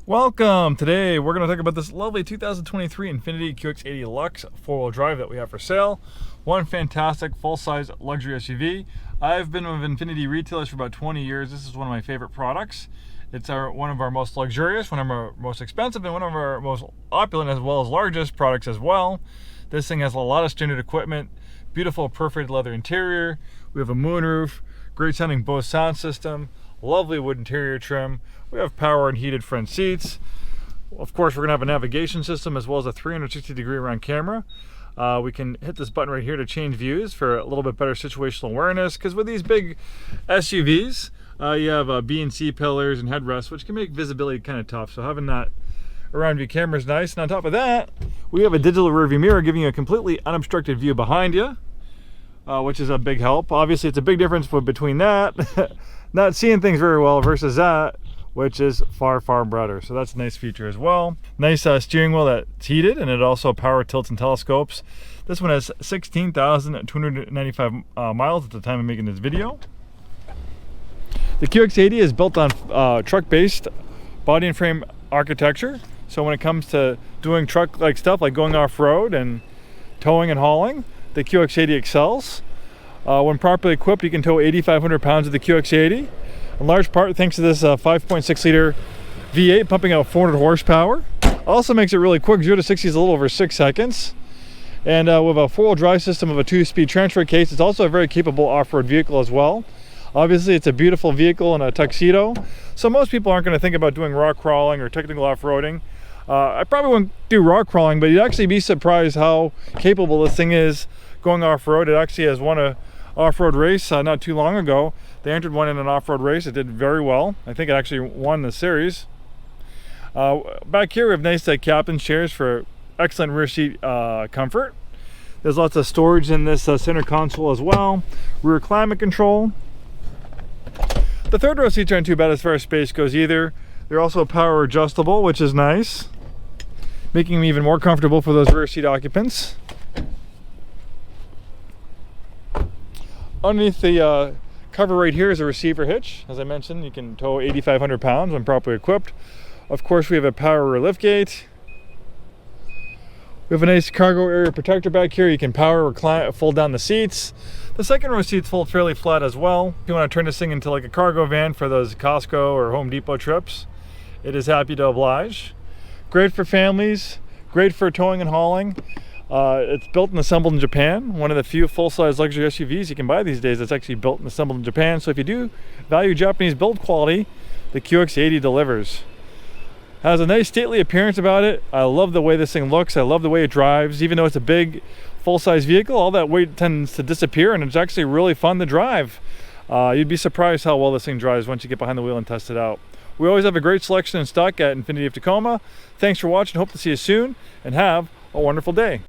Welcome! Today we're going to talk about this lovely 2023 Infiniti QX80 LUXE four-wheel drive that we have for sale. One fantastic full-size luxury SUV. I've been with Infiniti retailers for about 20 years. This is one of my favorite products. It's one of our most luxurious, one of our most expensive, and one of our most opulent as well as largest products as well. This thing has a lot of standard equipment, beautiful perforated leather interior. We have a moonroof, great sounding Bose sound system, lovely wood interior trim. We have power and heated front seats. Of course, we're going to have a navigation system as well as a 360-degree around camera. We can hit this button right here to change views for a little bit better situational awareness, because with these big SUVs, you have B and C pillars and headrests, which can make visibility kind of tough. So having that around view camera is nice. And on top of that, we have a digital rearview mirror giving you a completely unobstructed view behind you, which is a big help. Obviously, it's a big difference between that, not seeing things very well, versus that, which is far better. So that's a nice feature as well. Nice steering wheel that's heated, and it also power tilts and telescopes. This one has 16,295 miles at the time of making this video. The QX80 is built on truck-based body and frame architecture. So when it comes to doing truck-like stuff like going off-road and towing and hauling, the QX80 excels. When properly equipped, you can tow 8,500 pounds of the QX80. In large part thanks to this 5.6 liter V8 pumping out 400 horsepower. Also makes it really quick. 0 to 60 is a little over 6 seconds. And with a four-wheel drive system of a 2-speed transfer case, it's also a very capable off-road vehicle as well. Obviously, it's a beautiful vehicle in a tuxedo, so most people aren't going to think about doing rock crawling or technical off-roading. I probably wouldn't do rock crawling, but you'd actually be surprised how capable this thing is going off-road. It actually has won a off-road race not too long ago. They entered one in an off-road race. It did very well. I think it actually won the series. Back here we have nice captain's chairs for excellent rear seat comfort. There's lots of storage in this center console as well. Rear climate control. The third row seats aren't too bad as far as space goes either. They're also power adjustable, which is nice, making them even more comfortable for those rear seat occupants. Underneath the cover right here is a receiver hitch. As I mentioned, you can tow 8,500 pounds when properly equipped. Of course, we have a power rear liftgate. We have a nice cargo area protector back here. You can power or fold down the seats. The second row seats fold fairly flat as well. If you want to turn this thing into like a cargo van for those Costco or Home Depot trips, it is happy to oblige. Great for families, great for towing and hauling. It's built and assembled in Japan. One of the few full-size luxury SUVs you can buy these days that's actually built and assembled in Japan. So if you do value Japanese build quality, the QX80 delivers. Has a nice stately appearance about it. I love the way this thing looks. I love the way it drives. Even though it's a big full-size vehicle, all that weight tends to disappear, and it's actually really fun to drive. You'd be surprised how well this thing drives once you get behind the wheel and test it out. We always have a great selection in stock at Infiniti of Tacoma. Thanks for watching. Hope to see you soon, and have a wonderful day.